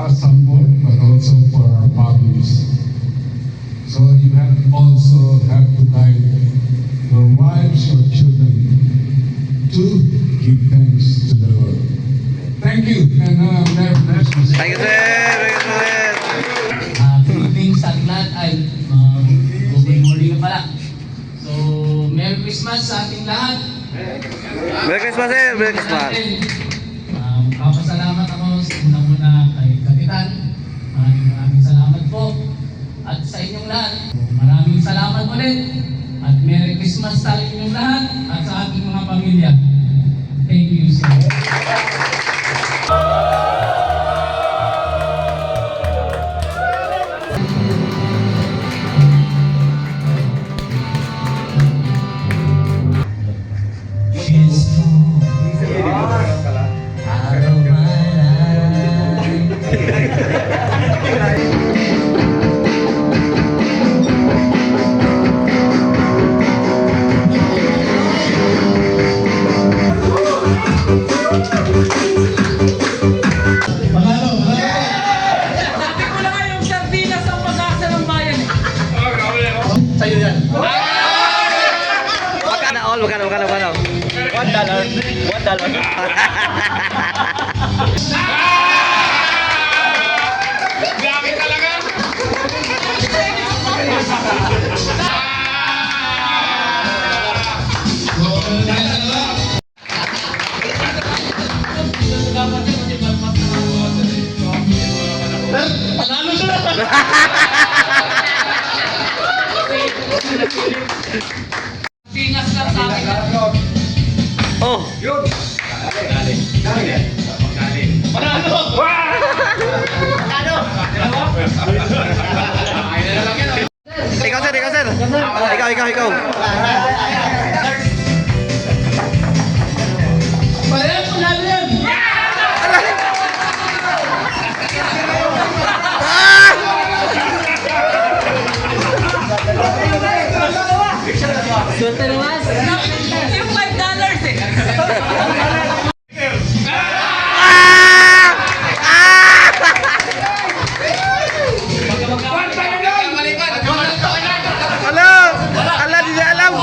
us on board, but also for our families. So you also have to guide your wives or children to give thanks to the Lord. Thank you, and Merry Christmas. Thank you, sir. Thank you, sir. Good evening sa ating lahat ay good morning na pala. So, Merry Christmas sa ating lahat. Merry Christmas, sir. Merry Christmas. Papasalamat ako unang-una kay Kapitan. Maraming salamat po. At sa inyong lahat, maraming salamat ulit. At Merry Christmas sa inyong lahat at sa ating mga pamilya. Thank you, sir. Magkano? $1. Gamit talaga. Panalo siya! Pingas lang sa akin. Oh! Yun. Dali. Panalo! Ikaw, sir. Ikaw. Parehas panalo yan! Swerte naman! Yung $5 eh! Ala, di niya alam.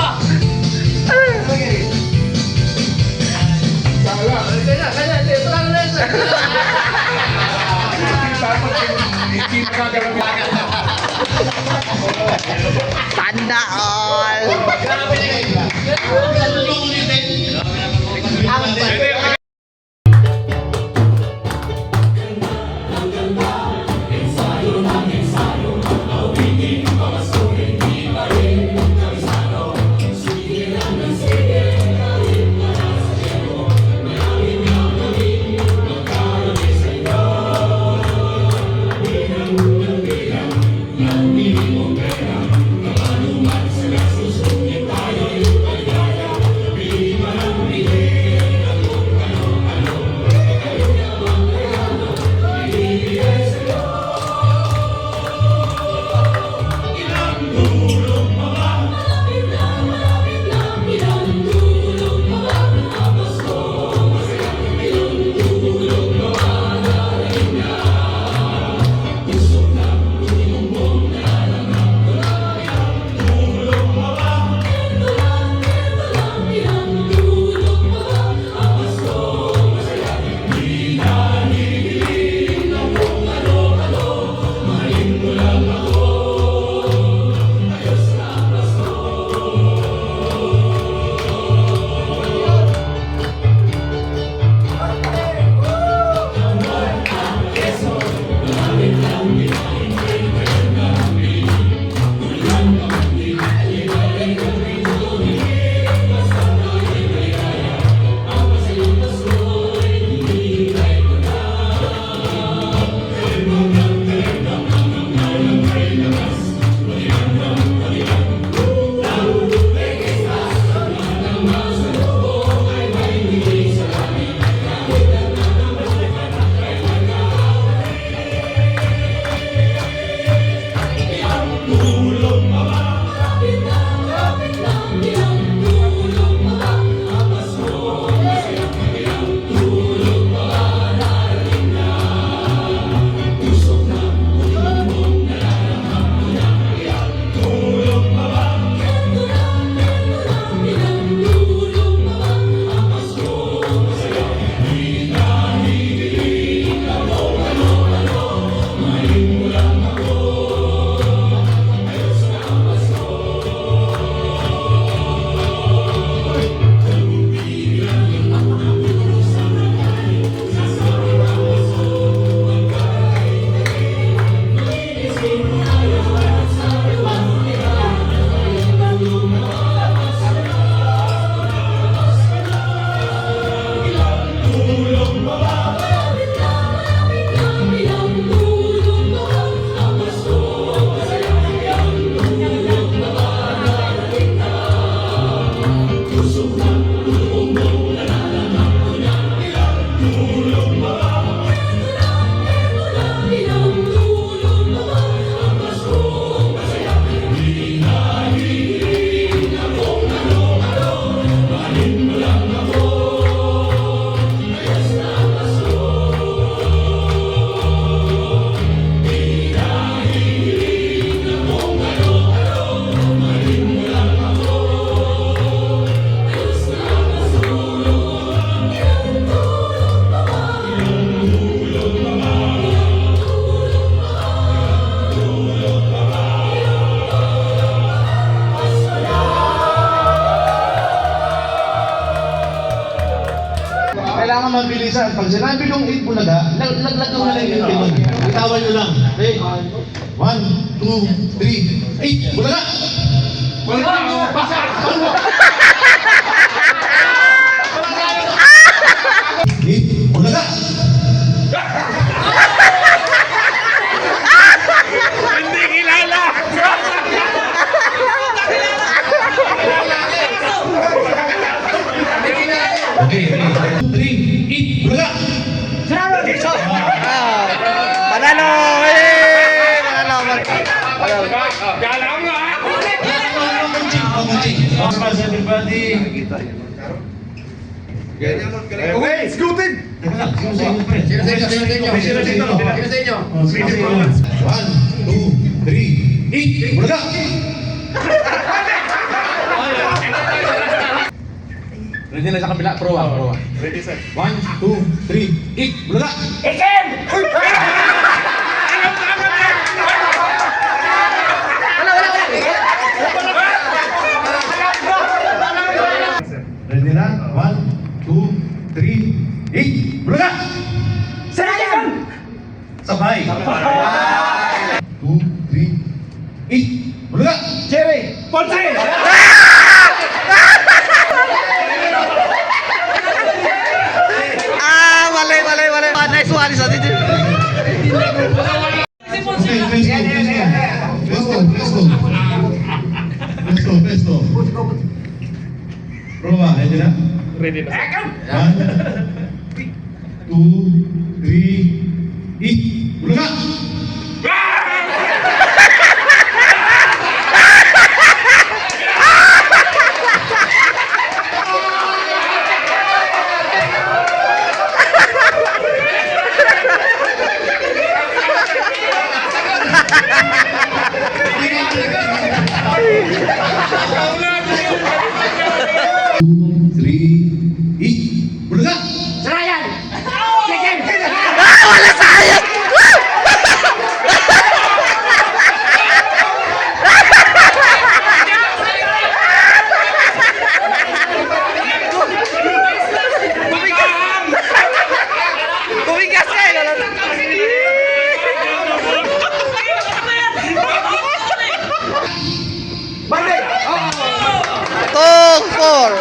Tanda all. kailangan mabilisan. Pag sinabi nung 8 bulaga, laglag mo na lang yung timon. Bitawan nyo lang. Okay? 1, 2, 3, 8 bulaga! Eight bulaga! Hindi kilala! Okay, 2, 3, 8 bulaga! Ah, panalo! Eh! Panalo! Gala mo ha! Everybody. Okay, scoopin! Sino sa inyo? 1, 2, 3, 8 bulaga! Ready na sa kabila, pro. Ready, sir. 1, 2, 3, 8 bulaga! Ready na? 1, 2, 3, 8 bulaga! Sabay! 2, 3, 8 bulaga! Jerry! Ponce! Ah, mali. Nice one, isa din. Okay, presto. Prova, ready na? Ready na. 1, 2, 3, 8 bulaga! Bulaga! Ah, wala sayang! Kumigas ka eh! Tong, 4.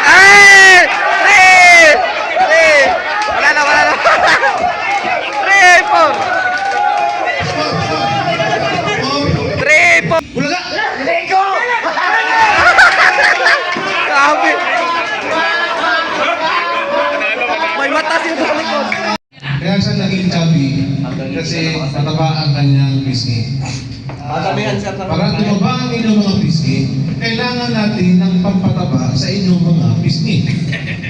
Ay! 3! Wala na. 3, 4! 3, 4! Bulaga! Grabe! May mata siya sa likod. Kaya siya naging chubby kasi mataba ang kanyang pisngi. Para tumaba ang inyong mga pisngi, kailangan natin ng pampataba sa inyong mga pisngi.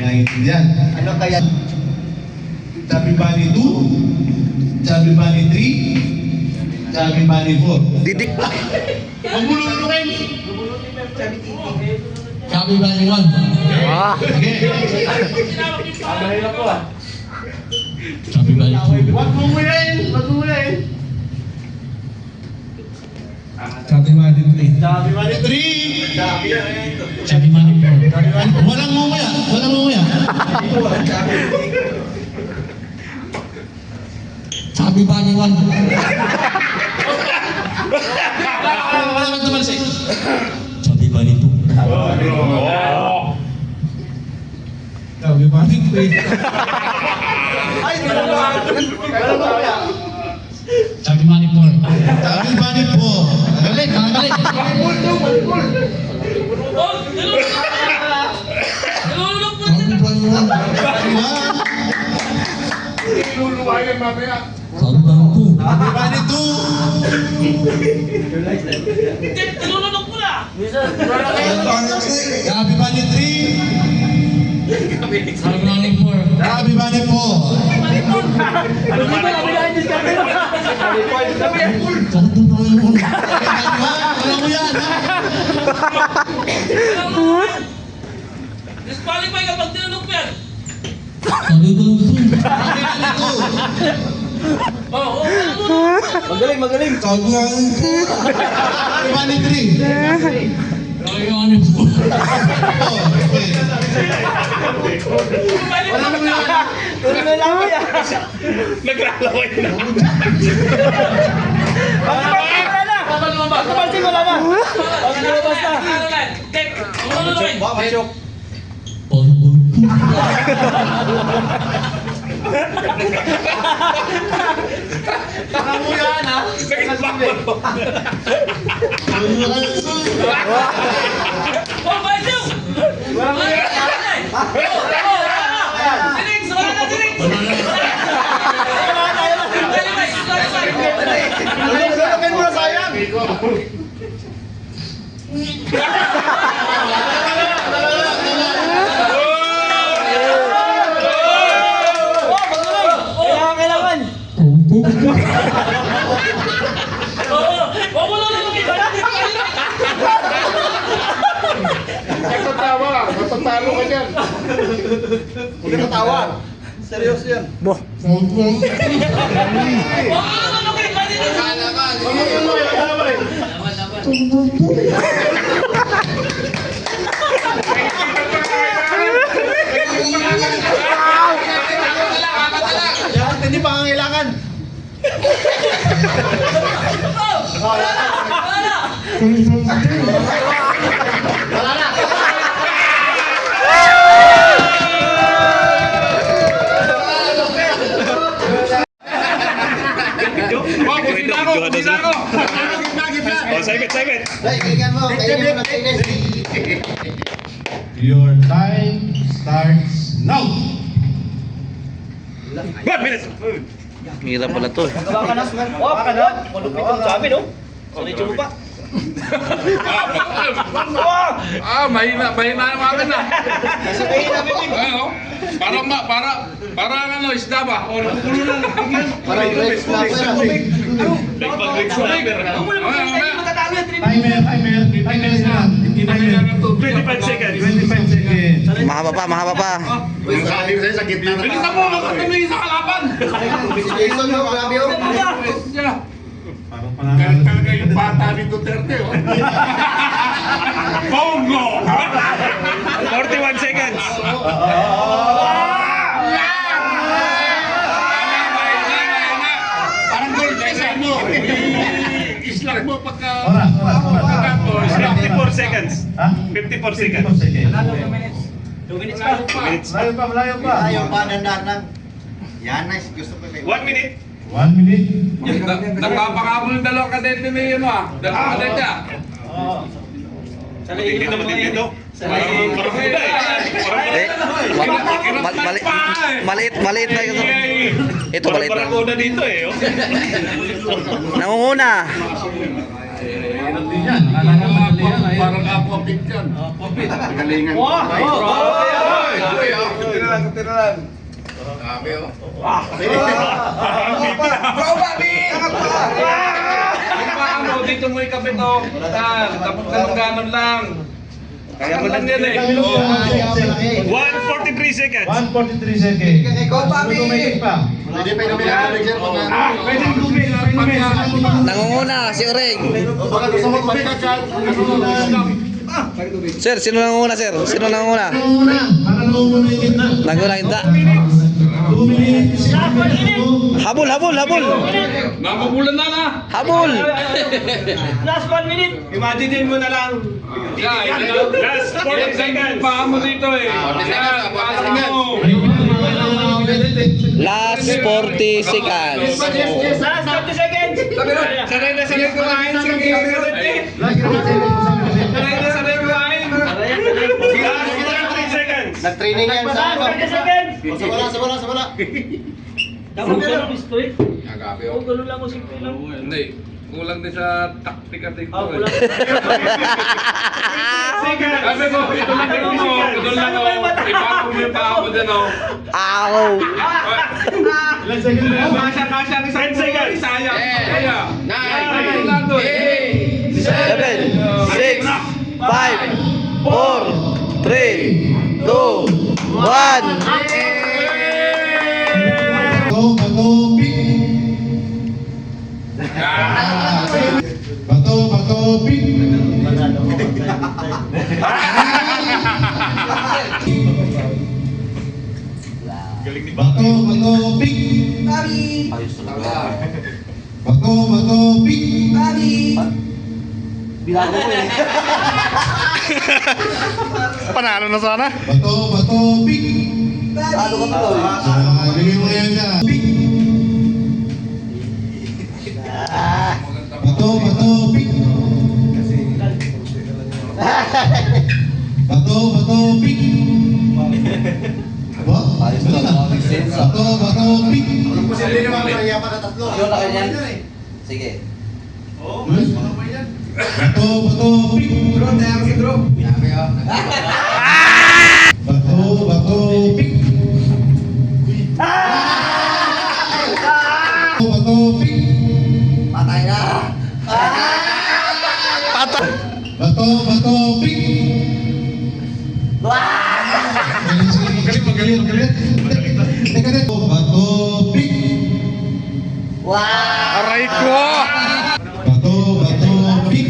Naintindihan? Ano kaya? Chubby Bunny 2, Chubby Bunny 3, Chubby Bunny 4. Didik. Magbululukin! Chubby Bunny 1. Ah. Okay. Chubby Bunny 2. Wag mo mulayin! Chubby Bunny 3. Chubby Bunny 3! Chubby Bunny 4. Walang mumuya! Chubby Bunny 1. Wala tumalsik. Chubby Bunny 2. Chubby Bunny 3. Chubby Bunny 4. Chubby Bunny 4. Galit. Chubby Bunny 1. Luluwayan mamaya. Chubby Bunny 2. Chubby Bunny 2. Chubby Bunny 3. Chubby Bunny 4. Chubby Bunny 4. Alam mo yan, ha? Disqualify kapag tinanong yan. Magaling. Chubby Bunny 3. Ayun yung po. Wala mo yan. Tulog na lang yan. Naglalaway na. Pagkapansin mo na na. Pag nalabas na. Pasok. Nanganguyan ha. Lulukin mo na sayang. Kailangan. Matatawa. Matatalo ka dyan. Huwag ka natawa. Seryoso yan. Bo. Hindi pa kailangan. Your time starts now. 1 minute. Hirap pala to. Gawa ka na. Oh, ka na. Malupit yung sabi, no? Sorry, chulo pa. Mahina yung akin na. Nasa kayo na, bibig. Para ano, isda ba? O, nakukulo lang. Parang red snapper. Timer na. Hindi na yan. 25 seconds. 25 seconds. Mahaba pa, mahaba pa. Sabi ko sa'yo, sa gitna na. Bilisan mo, magkatuloy sa kalaban. Jason, no, grabe yun. Parang Ganun talaga yung bata ni Duterte, oh. Bongo! 41 seconds. Parang gold design mo. Islag mo pagka... Oras. 54 seconds. Ha? 54 54 seconds. 2 minutes pa. Malayo pa. Ayaw pa, dandan lang. Yan, nice. Gusto ko may... 1 minute. 1 minute. Nagpapakabol yung dalawang kadente na yun, ah. Dalawang kadente, ah. Sanay Dito, dito. Maliit na ito. Ito, maliit na. Barakuda dito, eh. oh. Nangunguna. Yan. Akala nga madali yan. Ayun. Parang aquapit yan. Galingan. Dito mo ikapit, oh. Tapos ganon lang. Kaya mo lang yan, eh. 143 seconds. 143 seconds. Ikaw, Papi! Tumigil pa. Hindi pa yung pinag-alag yan. Pwede tumigil. Nangunguna, si Oreng. Baka gusto mo pagkat dyan. Sir, sino nangunguna, sir? Sino nangunguna? Nangunguna. Para nangunguna yung gitna. Nangunguna, hindi. 2 minutes. Habol, habol, habol. Nabubulan na na. Habol. Last 1 minute. Imagine mo na lang. Last 40 seconds. Paa mo dito, eh. Last 40 seconds. Last 30 seconds. Sanay na sanay kumain. Sige, sanay na sanay kumain. Last 30 seconds. Nag-training yan sa ano. 30 seconds. Sa wala. Dapat ganun gusto eh. Agabi, Oo, ganun lang ko simple lang. Hindi. Kulang din sa taktika dito, Ah, eh. kulang. Sabi ko, ito lang din mo. Ito lang mo. Ibago mo yung paa mo dyan, oh. Ow. Ilan seconds na yan? Kasya, 10 seconds. Sayang. Kaya. 9, 7, 6, 5, 4, 3, 2, 1. Bato, pick. Bato, bato, pick. Ayos talaga. Bato, bato, pick. Binago mo eh. Panalo na sana. Bato, bato, pick. Ano ka to? Bigyan mo yan dyan. Pick. Bato, bato, pick. Bato, bato, pick. Aba, Ayos mali talaga. na. Make sense. Bato, bato, pick. Yun na ganyan. Sige. Bato, bato, pick. Bato, bato, pick. Bato, bato, pick. Patay na. Bato, bato, pick. Magaling, magaling. Teka na. Bato, pick. Aray ko! Bato, bato, pick.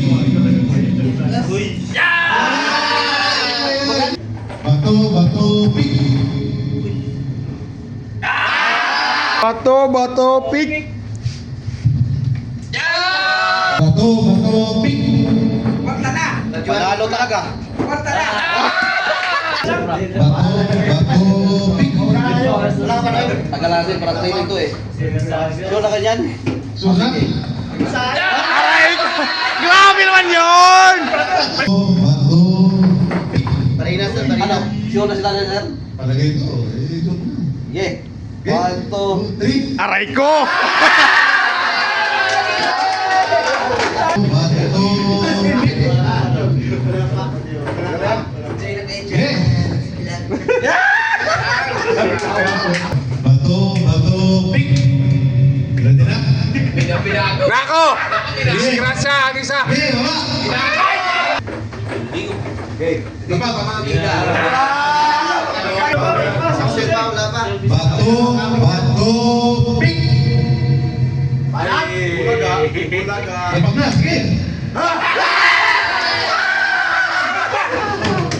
Bato, bato, pick. Bato, bato, pick. Bato, bato, pick. Panalo talaga. Bato, bato, pick. Wala ka na. Tagal natin para training to eh. Yun na ganyan. Susan. Aray ko! Grabe naman yun! Bato, bato, pick. Ano? Sure na sila na sir? Palagay ko, ito na. Yeah. Okay. 1, 2. 2, 3. Aray ko! Bato, pick. Okay. Bato, bato, pick. Ready na? Nako! Disgrasya ang isa! Okay, baba. Baba, baba. Bato, bato, pick. Labag na, sige.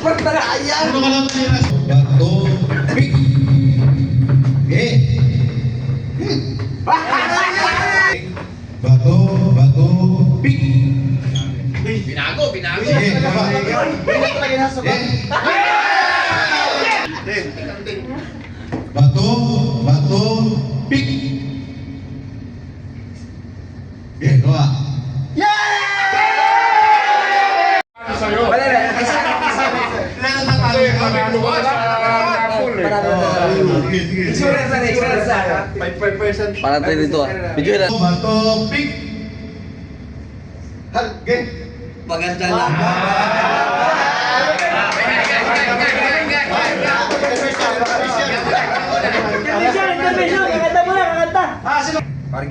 Ano ka lang nila? Bato, pick. Okay. Bato, bato, pick. Binago, binago. Sige, baba. Bato, bato, pick. Okay, gawa. Para training to ah. Video na. Bato, pick. Okay. Maganda lang.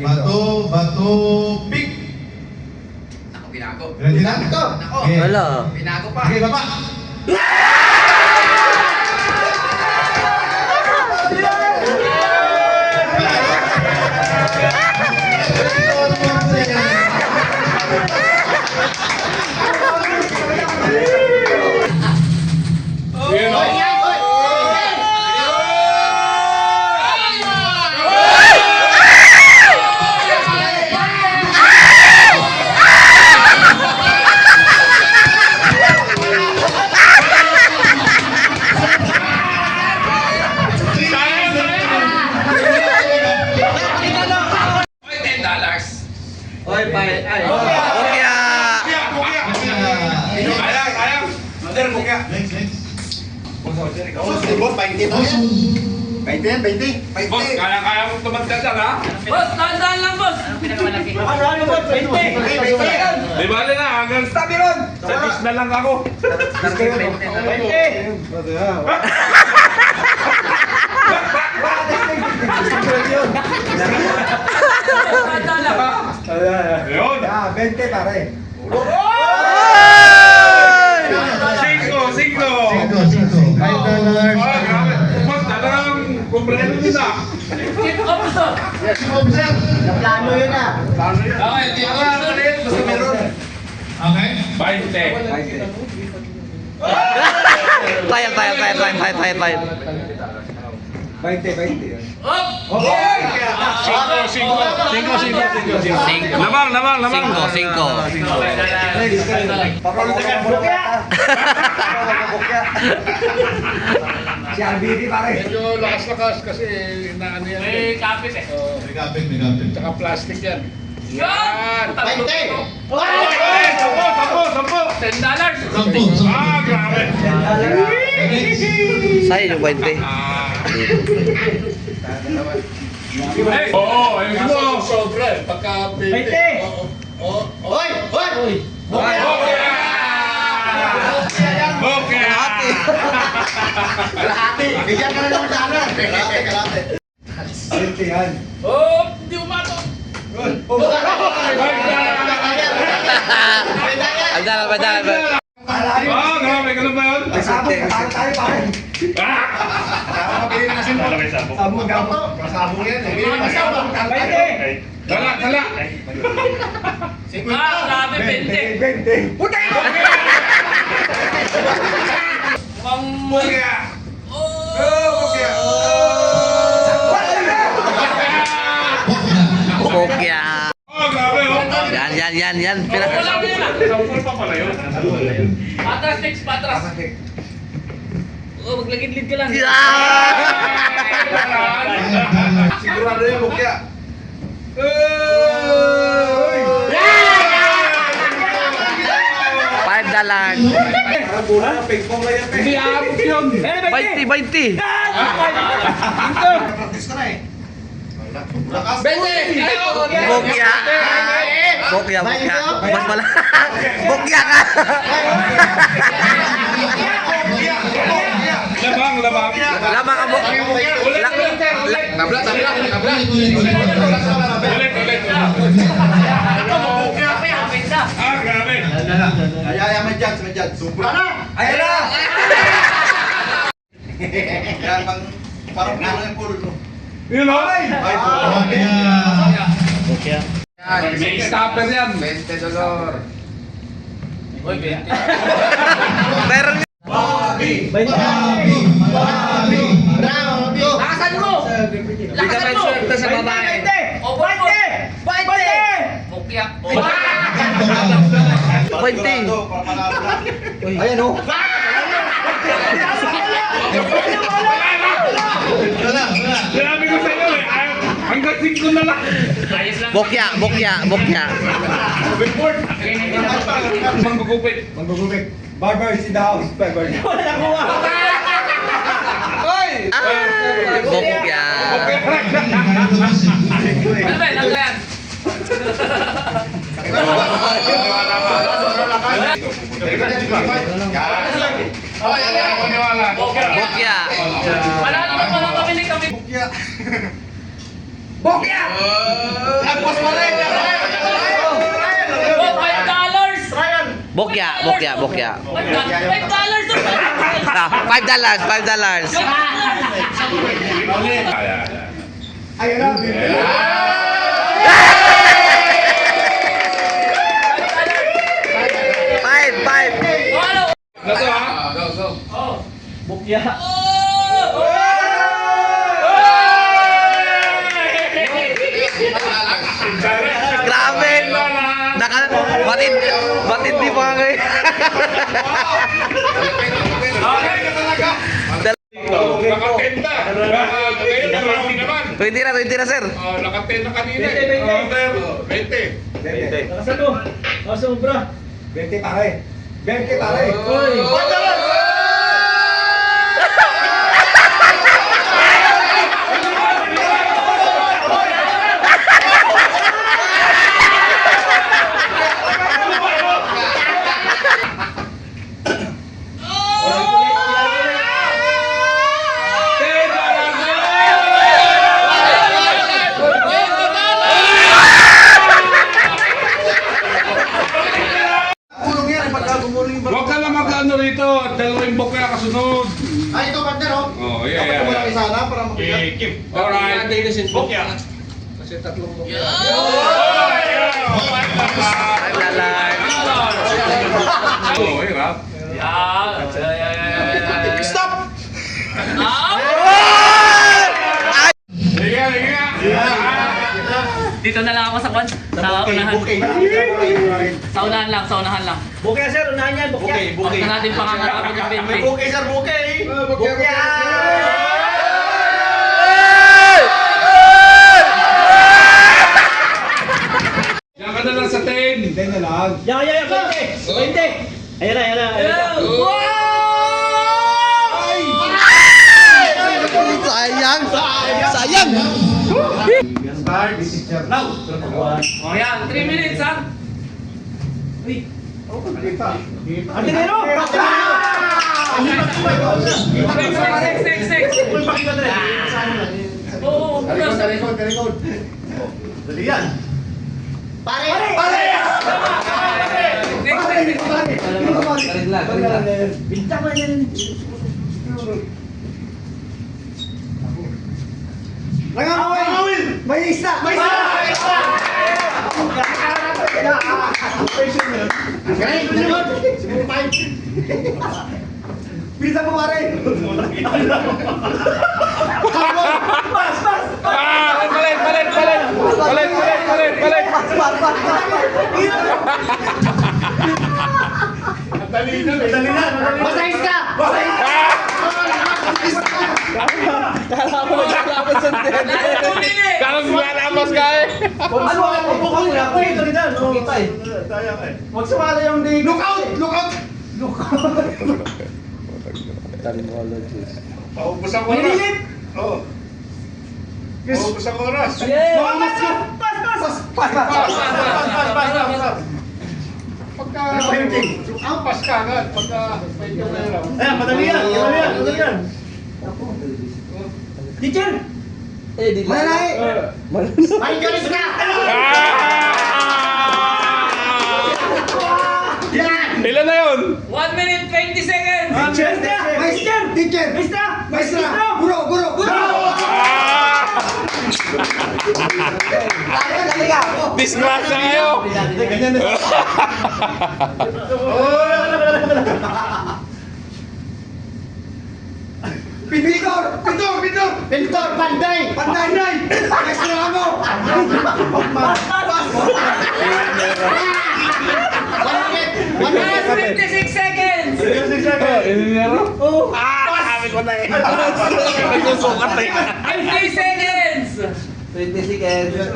Bato, bato, pick. Binago. Ready na? Okay. Wala. Binago pa. Okay, baba. Oy, bye. Ay. Next, next. Boss, 20 to yan. 20, 20. Boss, kaya mo tumagdag lang ha? Boss, tandaan lang, boss. Ano boss? 20. Di bali na, hanggang Tabi ron. sa dis na lang ako. 20. Tandaan lang. Ayun! 20 pare. Cinco! Cinco, cinco. $5. Ah, grabe. Boss, talagang kumbreno din ah. Keep up, boss. Officer. Plano yun ah. Okay, keep up, boss. Basta meron. Okay. Tayo. Medyo lakas-lakas kasi inaano yan. May kapit eh. May kapit, may kapit. Tsaka plastic yan. Yan! $10. Sampo, sampo. Sa'yo yung 20. Oo, ayun mo. Sobra. Pagka 20. Hoy! Hoy! Kalahati! Bigyan ka na naman sa akin! Kalahati! Oh, hindi umato. Padala. Grabe, ganun ba yun? Kasabong yan eh. Tala. Grabe, 20. Mukhang... Bokya. Grabe, oh. Yan. Wala mo yan ah. Sampul pa pala yun. Patras, next, patras. Oh, maglagid-lid ka lang. Sigurado yung bukya. $5. Parang bola ng ping-pong na yan. Hindi aabot yun. 20. Practice ka na eh. Bokya. Mas pala. Bokya ka. Labang. Lamang ka bok. Nablat. Grabe. Ay, may judge. Super. Ayan na! Yan, parang ano yung pulo mo. Yun, oh. Bokya. May stopper yan. Uy, 20. Meron Lakasan mo! Lakasan mo! sa babae. O, 20! Bokya. 20. Ayan o. Sinabi ko sa'yo eh. Hanggang 5 na lang. Ayos lang. Bokya. Manggugupit. Barbers in the house. Barbers. Bokya. Ano ba? Naglan. Bokya. Wala naman pala kami. Lagpas pa rin! Oh, $5! Bokya. $5 $5. Ayan na! Five. Gato ha? Grabe. Matindi pa nga ngayon. Nakatenda. Ngayon, marami naman. 20 na, sir. Nakatenda kanina eh. 20. Lakasan mo. Lakasan mo, bro. 20 pare! 20 pare! Uy. Kulong yan pagka gumuling yung Huwag ka lang mag-ano rito. Dalawang bok na kasunod. Ay, ito partner oh! Oh, Dapat mo lang isa na para mabigat. Kim. Alright. Bok yan. Kasi tatlong bukya. $5. Oh, hirap. Stop! Stop! Ah! Dito na lang ako sa kwan. Sa unahan. Sa unahan lang, sa unahan lang. Bukay sir, unahan yan, bukay. Huwag na natin pangangarapin yung May 20. bukay sir, bukay. Bukay. Diyan ka na lang sa 10. Yan, 20. Ayan na. Start, this is your now. O yan, 3 minutes ha. Antinero! Next. Oo, plus. Dali yan. Next. Bintang mo yan. Nangangawin! May isa! Bisa mo pare! Palit. Masahis ka! Kalang lalabas ka eh. Ano ang pupukol niya? Ito rin dyan. Huwag sumala yung di... Look out! Paubos ang oras. Oo. Paubos ang oras. Pas! Pagka ampas ka agad, pagka medyo mayroon. Ayan, madali yan. Teacher! Malay! May galis ka! Ilan na yun? 1 minute 20 seconds. Maestra! Guro! Disgrasya kayo. Pintor! Panday! Maestra ano? 56 seconds. Nagsusukat eh. 50 seconds. 20 seconds. 50.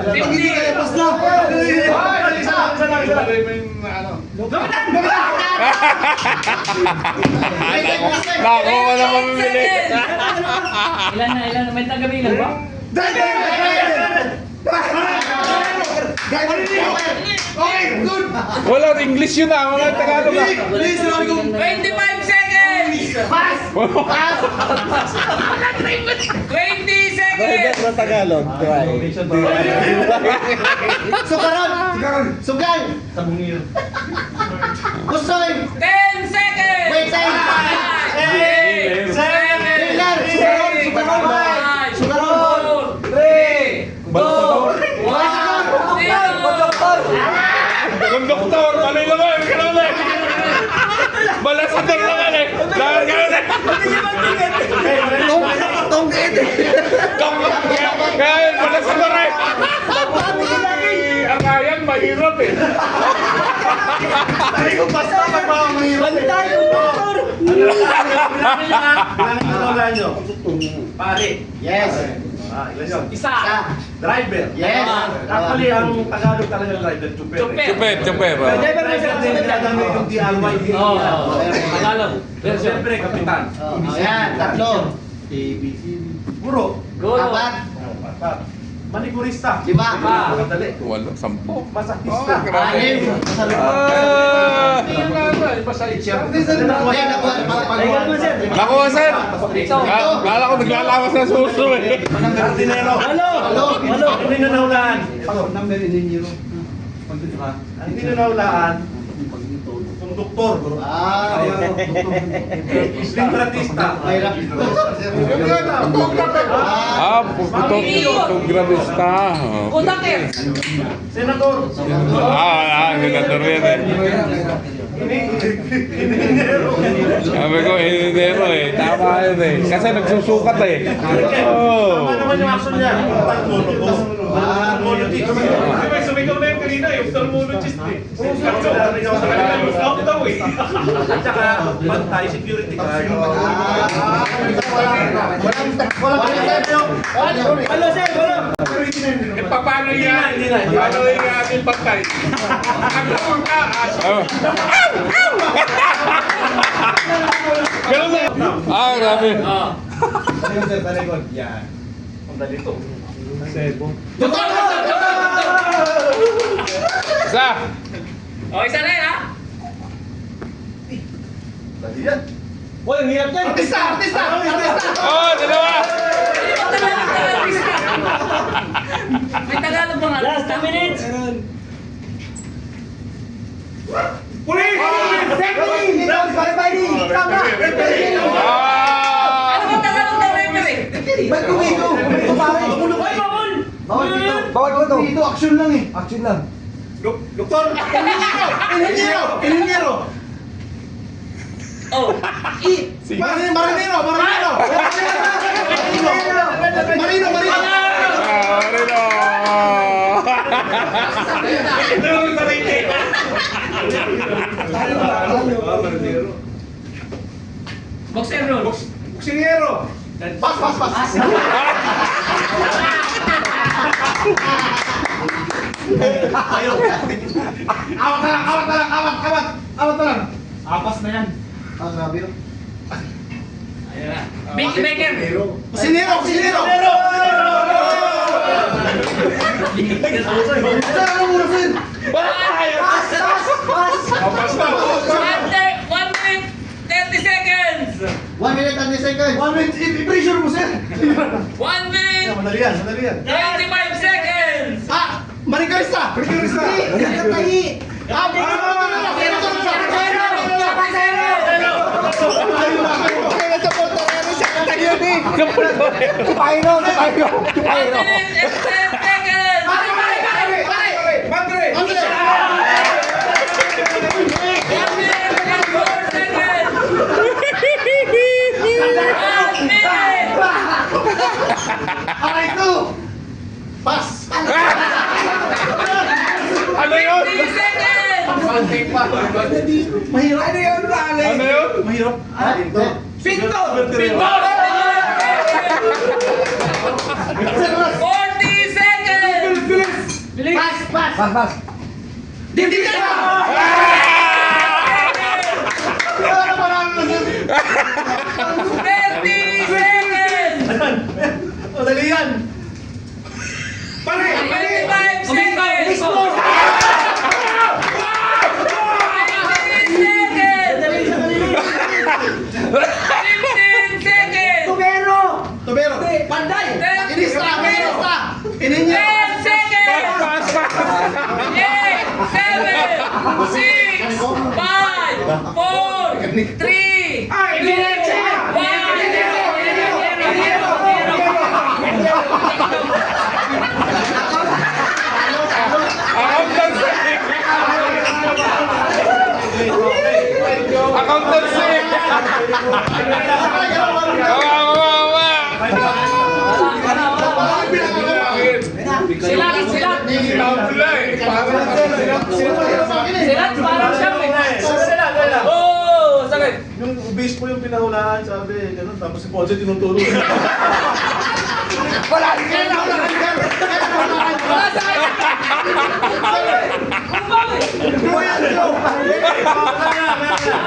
Bako ko na mamimili. Ilan na? May tagabilan ba? Wala, English yun ah. Mga Tagalog ah. 25 seconds. 20 seconds. Sugal! Gustoy! 10 seconds. Wait, say! 8, 7, 6, 5, 4, 3, 2, 1. Kung doktor, mali naman. Ganun eh. Balasador naman eh. Dahil ganun eh. Kaya yun, balasador eh. Ang ayan, mahirap eh. Pare. Yes. Ilan yun? Isa. Driver. Yes. Actually, ang Tagalog talaga driver, chuper. Chuper. Chuper. Driver na siya kasi nagdadamit yung DIY. Oo. Tagalog. Siyempre, kapitan. Ayan, tatlo. Guro. Guro. Apat. Manikurista. 5. Madali. Wala, 10. Masahista. Anim. Nakuha sir. Kala ko naglalawas na suso eh. Jardinero. Halo. Hindi na naulaan. Hindi na naulaan. Konduktor. Lingratista. Photograpista. Kudakir. Senador. Senador yan eh. Sabi ko, hinidero eh. Tama yun eh. Kasi nagsusukat eh. Oh. Tama naman yung action niya. Ophthalmologist. May sumigaw na yung kanina, yung ophthalmologist eh. Sa kanila yung scout daw eh. At saka, bantay, security guard. Wala sir, wala. Eh, paano yan? Hindi na. Paano yung ating pagtay? Nagtawag ka, Oh. Ganun na. Ah, grabe. Ang dali to. Isa. O, isa na yun, ha? Dali yan. Boy, ang hirap yan. Artista! Oh, dalawa. May Tagalog bang last 2 minutes? Police! Ah. Ano bang Tagalog ng referee? Ba't kumito? Bawal ko to. Dito, action lang eh. Action lang. Doktor! Inhinyero! Oh, Marinero! Marino! Ah, Marino. boxer roll. Buksingero! Pas! Awat na lang! Apas na yan. Ah, grabe yun. Ayan na. Mickey Baker. Kusinero! Saan ang mura sir? Under 1 minute 30 seconds. 1 minute and 30 seconds. 1 minute, i-pressure mo sir. 1 minute Madali yan. 25 seconds. Ah! Marikarista! Tahi! One minute and 10 seconds. Andre! 1 minute and 4 seconds. 1 minute. Aray ko! Pas! Ano yun? 50 seconds. Mahirap. Ano yun? Ano yun? Mahirap. Pinto! 40 seconds. Pas! Dito ka! Wala pa namin na sir. 30 seconds. Madali yan! 25 seconds. 15 seconds. Tubero! Panday! Inista! 10 seconds. 8, 7, 6, 5, 4, 3, 2, 1. Accountancy. Kawawa. Silat. Tabla eh. Silat, parang siya eh. Oh! Sakit! Yung obispo yung pinahulaan, sabi, gano'n, tapos si Ponce tinuturo. Wala ka! Kuya nyo!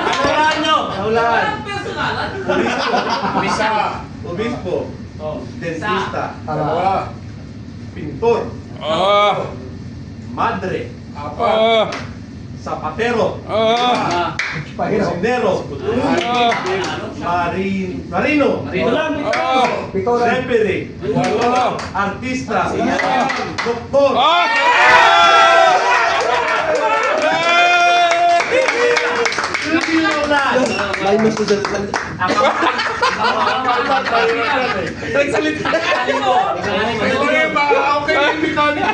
Nahulaan nyo! Nahulaan! Walang personalan. Obispo. Oh. Dentista. Pintor. Oh. Madre. Oh. Zapatero. Oh. Cocinero. Marino. Oh. Referee. Artista. Doktor. Oh. Minus to the... Nagsalita. Okay, baka okay yung mechanic.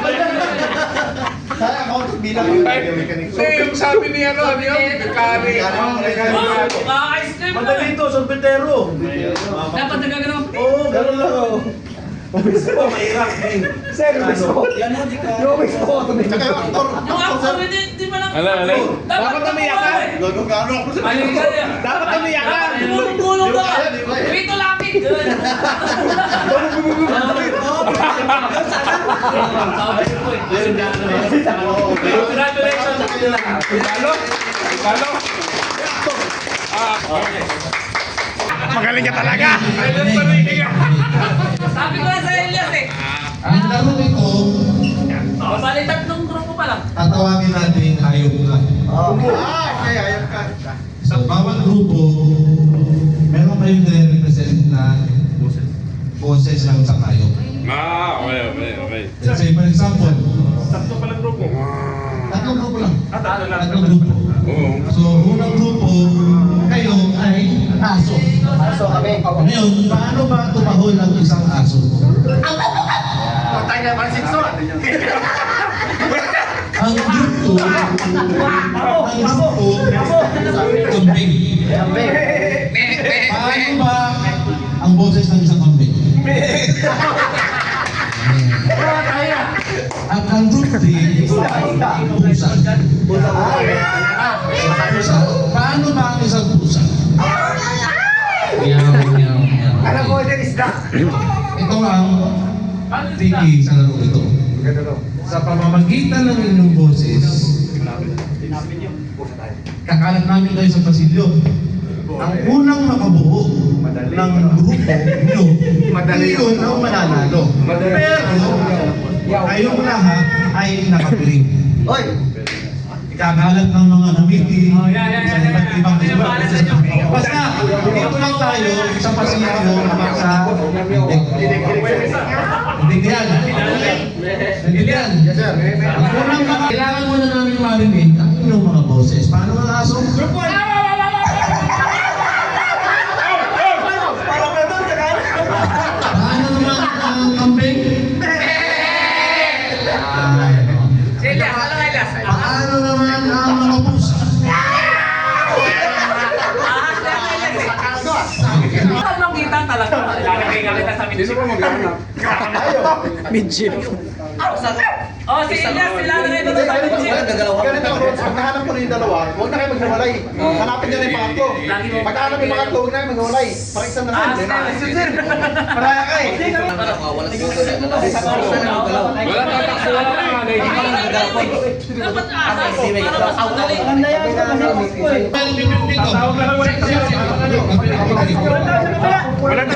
Saya ako bilang Yung sabi ni ano yun? Kari. Madali ito, sorbetero. Dapat nagagano. Oo, gano'n lang ako. Umisto, mahirap din. Sir, umisto. Yung umisto. Tsaka yung aktor. Yung actor, hindi mo lang. Alay. Dapat umiyak ka. Gagano ako sa Dapat umiyak ka. Gulong-gulong ka. Rito lapit. Congratulations. Lalo? Magaling ka talaga. Sabi ko na sa Elias eh. Ang laro ito, Bali tatlong grupo pa lang. tatawagin natin hayop ka. Kaya ayaw ka. Sa bawat grupo, meron kayong nire-represent na boses ng isang hayop. Okay. Let's say, for example, Sakto palang grupo. tatlong grupo lang. Tatlo Tatlong grupo. Oo. So, unang grupo, kayo ay aso. Aso kami. Ngayon, paano ba tumahol ang isang aso? Patay na parang sikso. Ang grupo, kambing. Paano ba ang boses ng isang kambing? At ang group D, pusa. Paano ba ang isang pusa? Meow. Alam ko, ito isda. Ito ang tiki sa laro ito. Sa pamamagitan ng inyong boses, kakalat namin kayo sa pasilyo. Ang unang makabuo ng grupo nyo, yun ang mananalo. Pero, kayong lahat ay nakapiling. Hoy! Ikakalat ng mga committee sa iba't ibang lugar. Basta, dito lang tayo sa pasilyo sa hindi yan. Ang unang kailangan muna namin marinig ang inyong mga boses. Paano mga aso? Paano naman ang kambing? Paano naman ang mga pusa? Ano kita talaga? Lalagay nga kita sa midgip. Midgip. Oh, si Elias, ilalagay ko sa midgip. Ganito ako, pag nahanap ko na yung dalawa, huwag na kayo maghiwalay. Hanapin nyo na yung pangatlo. Pag nahanap yung pangatlo, huwag na kayo maghiwalay. Parang isang nasan. Maraya ka eh. Dapat asa. Para mas madali. Tawag lang ulit. Wala na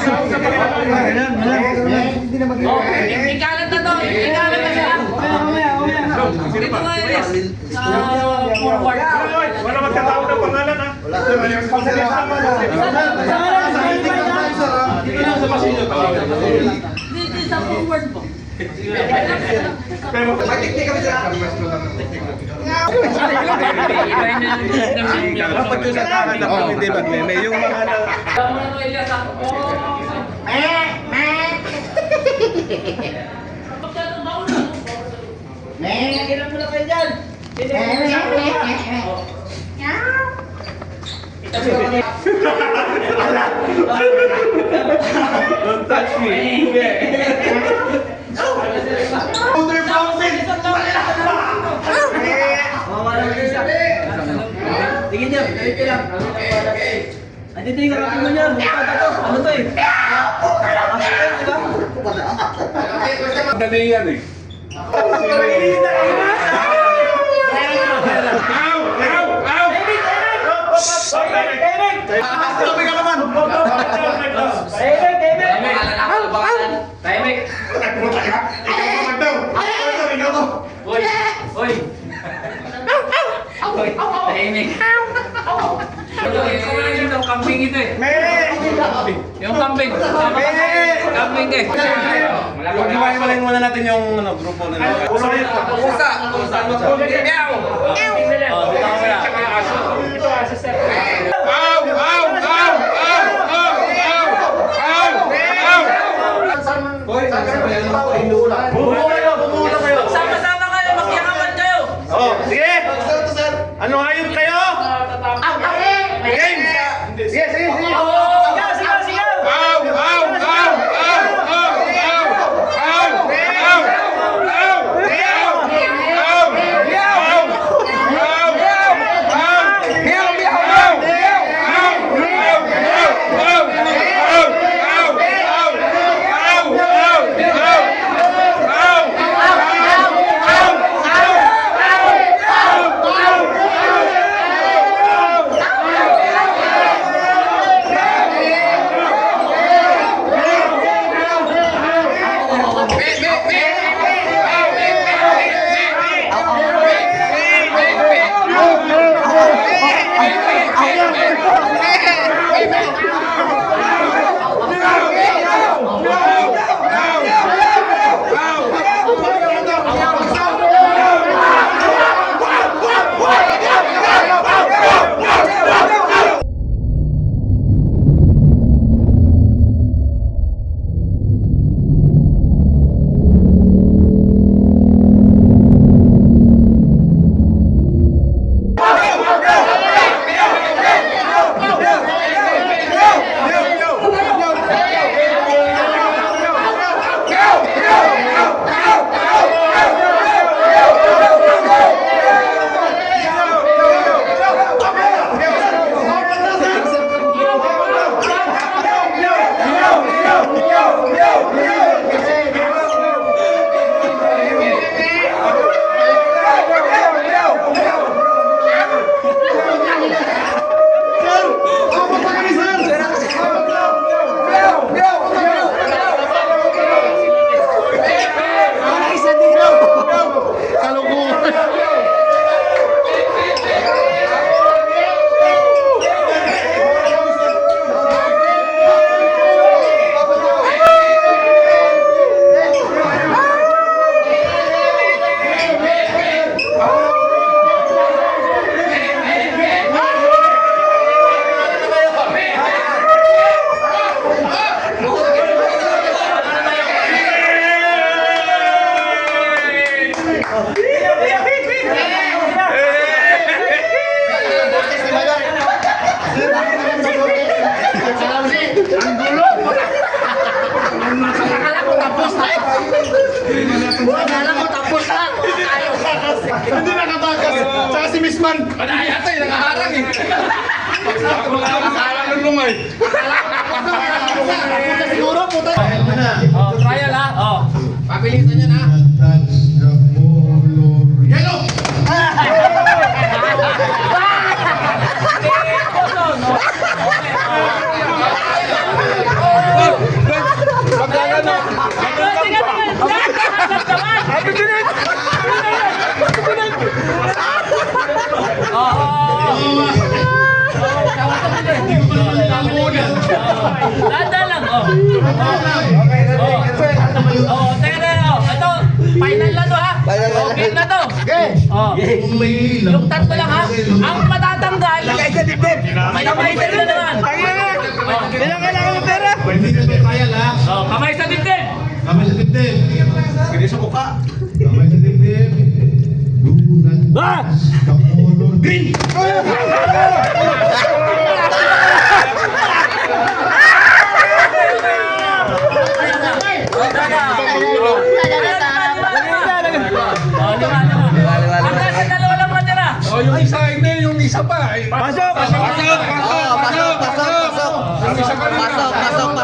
Hindi na maghiwalay. Ikalat na to. Ikalat na siya. Dito nga Elias. Sa forward. Wala magkatawag ng pangalan ha. Dito lang sa pasilyo. Dito sa forward po. Pero Mag-tiktik kami sa dapat yung natakan na kung hindi magmeme. Yung mga na... Elias ako. Kailan mo na kayo dyan? Don't touch me. Tingin niya, dito lang. Andito yung harapin mo niya. Ano to eh? Dali yan eh. Sabi ka naman! Tahimik. Hoy. Hoy. Tahimik. Yung kambing ito eh. Yung kambing. Kambing eh. Hiwalay muna natin yung grupo na nila. Pusa. Meow. Oh, dito ka muna. Sama-sama kayo, magyakapan kayo. Hindi nakatakas. Tsaka si Miss Man. Panayat eh, nakaharang eh. Nakaharang ng lumay. Siguro, puta. Oh, trial ha. Oh. Pabilisan niya na. Touch the color yellow. Lada lang, oh. Oh, teka na, oh. Ito, final na to, ha? Final na. Okay na to. Oh. Yung tatlo lang, ha? Ang matatanggal. Lagay sa dibdib. May kamay na naman. Kailangan kailangan ng pera. Hindi na may trial ha. Oh, kamay sa dibdib. Kamay sa dibdib. Hindi sa mukha. Kamay sa dibdib. Do not touch the color green. Hanggang sa dalawa lang matira. Oh, yung isa hindi, yung isa pa. Eh. Pasok! Pasok, pasok, pasok. Yung isa kanina. Pasok.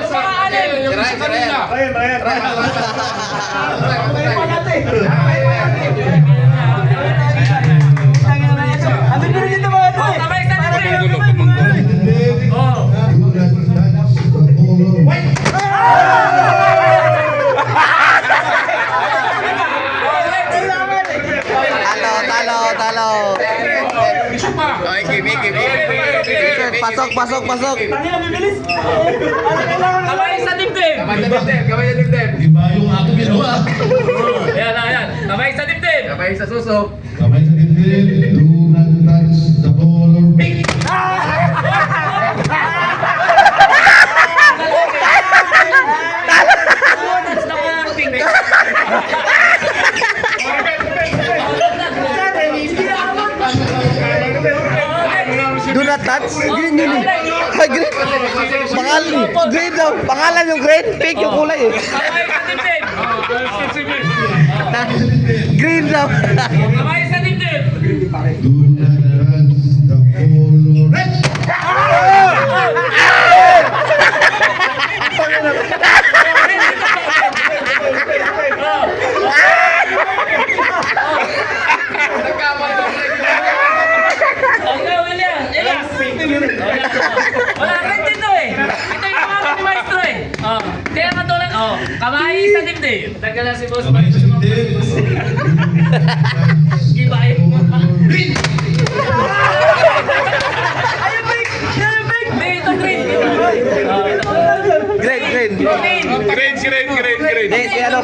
Mga anim. Yung isa kanina. Oh, kamay sa dibdib. Oh. Do not touch the color white. Talo. Isa pa. Pasok. Kamay sa dibdib. Iba yung aking ginawa. Ayan. Kamay sa dibdib. Kamay sa dibdib. Do not touch the color pink. That's the color pink. Do not touch. Green yun eh. Ay, green. Green daw. Pangalan yung green. Pink yung kulay eh. Kamay sa dibdib. Green daw. Kamay sa dibdib. Do not touch the color red. Wala rin dito eh. Ito yung mga ni Maestro eh. Oh. Kaya katulad, oh, kamay sa dibdib. Tagal na si Boss. Kamay sa dibdib. Gibahin mo. Green. Hindi, ito green. Green. Green. Hindi, si ano,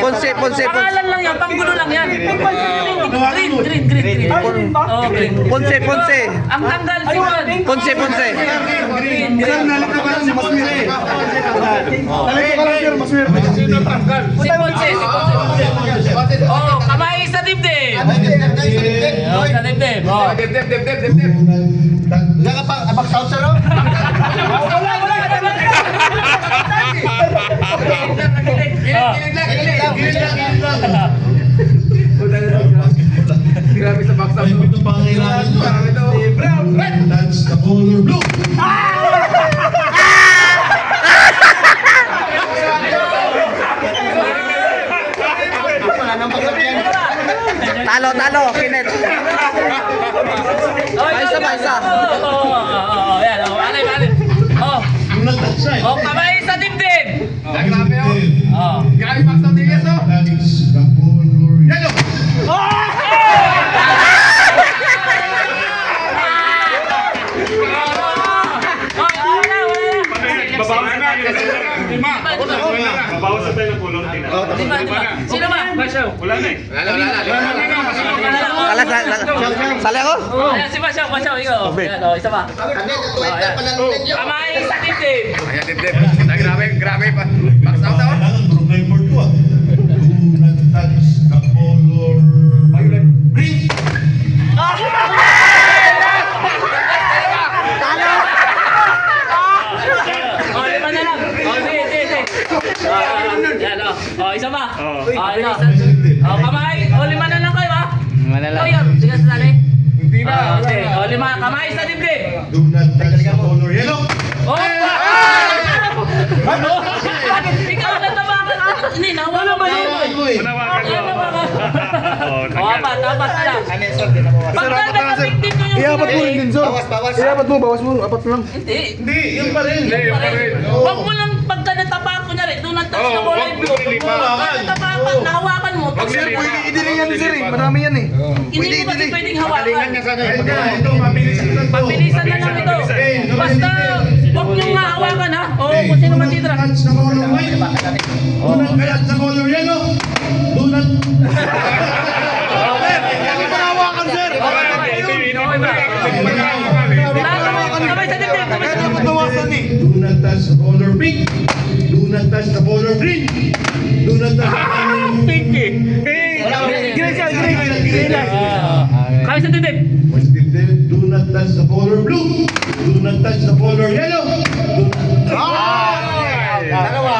Ponce. Pangalan lang yan, panggulo lang yan. Green. Oh, green. Ponce. Ang tanggal si Juan. Ponce. Green. Nalit ka lang si Masmire. Nalit ka lang si Masmire. Sino tanggal? Si Ponce. Oh, kamay sa dibdib. Oh, sa dibdib. Oh. Abak-out siya no? Grabe sa box. Ay, ito pangailangan ko. Brown, red. That's the color blue. Talo. Kinet. Isa. Yan. Alay. Oh. Yung nagtatsa eh. Oh, kamay sa dibdib. Grabe oh. Oh. Grabe box ng tigas oh. That's the color yellow. Babawas na. Lima. Babawas na tayo ng kulong. Lima. Sino ba? Wala na eh. Sali ako? Ayan, si Basyaw, ikaw. Ayan, oh, isa pa. Kamay sa dibdib. Grabe pa. Box out daw. Kailangan problem board ko ah. Do not touch the color green. Oh, lima na lang. Oh, sige. Yan, oh. Oh, isa pa. Oh, ito. Oh, kamay. Oh, lima na mga kamay sa dibdib. Do not touch the color yellow. Opa! Bakit ikaw natabakan? Hindi, nawala ba yun? Manawagan mo. Apat na. Pagka naka-victim ko yung Iapat mo rin din, sir. Iapat mo, bawas mo. Apat lang. Hindi. Hindi, yun pa rin. Huwag mo lang pagka natabakan ko na rin, doon touch na kulay blue. Pagka natabakan, nahawakan mo. Sir, pwede i-delay yan, sir. Marami yan eh. Hindi mo kasi pwedeng hawakan. Ito, mabilisan na to. Pabilisan na lang ito. Basta, huwag niyong hawakan ha. Oo, kung sino man titra. Touch the color white. Do not touch the color yellow. Do not... Kamay sa dibdib, kamay sa dibdib. Do not touch the color pink. Do not touch the color green. Do not touch the color... Pink eh. Green siya, green. Kamay sa dibdib. Do not touch the color blue. Do not touch the color yellow. Dalawa.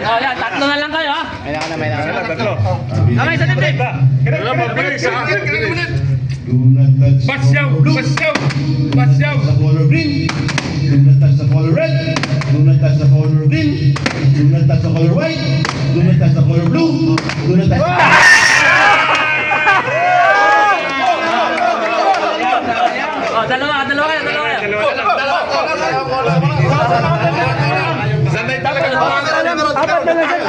Yan, tatlo na lang kayo ha. Tatlo. Kamay sa dibdib. Wala, mabilis ha. Do not touch Basyaw, basyaw, basyaw. the color green. Do not touch the color red. Do not touch the color green. Do not touch the color white. Do not touch the color blue. Do not touch... Oh, dalawa kayo. Sanay talaga. Apat na lang, sir.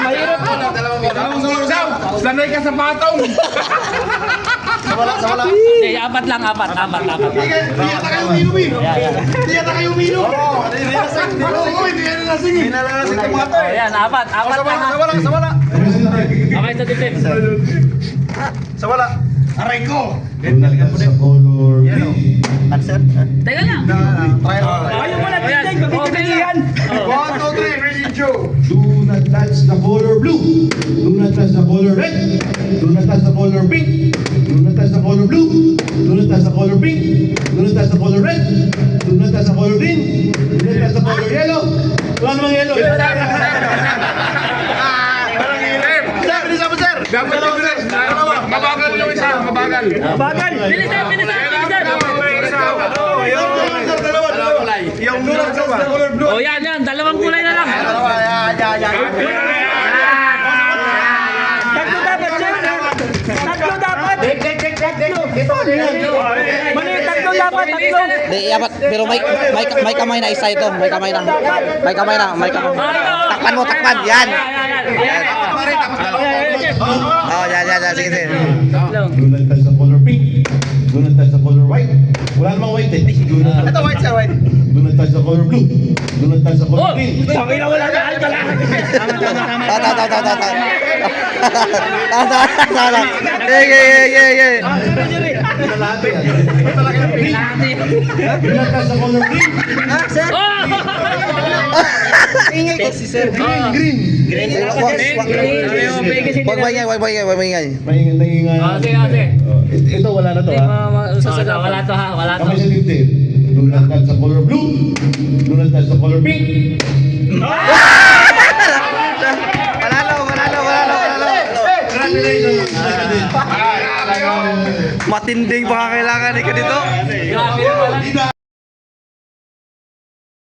Mahirap. Sanay ka sa patong. Sawala. Hindi, apat. Hindi yata kayo uminom eh. Hindi yata kayo uminom. Hindi yan nalasing eh. Hindi yan nalasing ng mga to eh. Ayan, apat lang ha. Sawala. Kamay sa dibdib. Sawala. Aray ko. Do not touch the color green. Teka lang. Ayaw mo na, tingnan. Magkikita yan. 1, 2, 3. Ready, Joe. Do not touch the color blue. Do not touch the color red. Do not touch the color pink. Do not touch the color blue. Do not touch the color pink. Do not touch the color red. Do not touch the color green. Do not touch the color yellow. Wala namang yellow. Sir, bilisan mo, sir. Dapat yung bilis. Mabagal yung isa, mabagal. Bagal. Bilisan. Yung blue lang, sir. Color blue. Oh, yan. Dalawang kulay na lang. Yan. Tatlo dapat, sir. Tatlo dapat. Mali, tatlo dapat. Di, apat. Pero may kamay na isa ito. May kamay na. Takpan. Yan. Oh, yan. Sige. Do not touch the color pink. Do not touch the color white. Wala namang white eh. Do not Ito, white, sir, white. Do not touch the color blue. Do not touch the color green. Tangin na wala na. Alta lang. Tama. Sige. Do not touch the color green. Ingay kasi, sir. Green. Wag maingay. Maingay. Sige. Ito wala na to ha. Wala to ha. Kami sa dibdib. Do not touch the color blue. Do not touch the color pink. Panalo. Congratulations. Matinding pangangailangan ni ka dito. Grabe naman.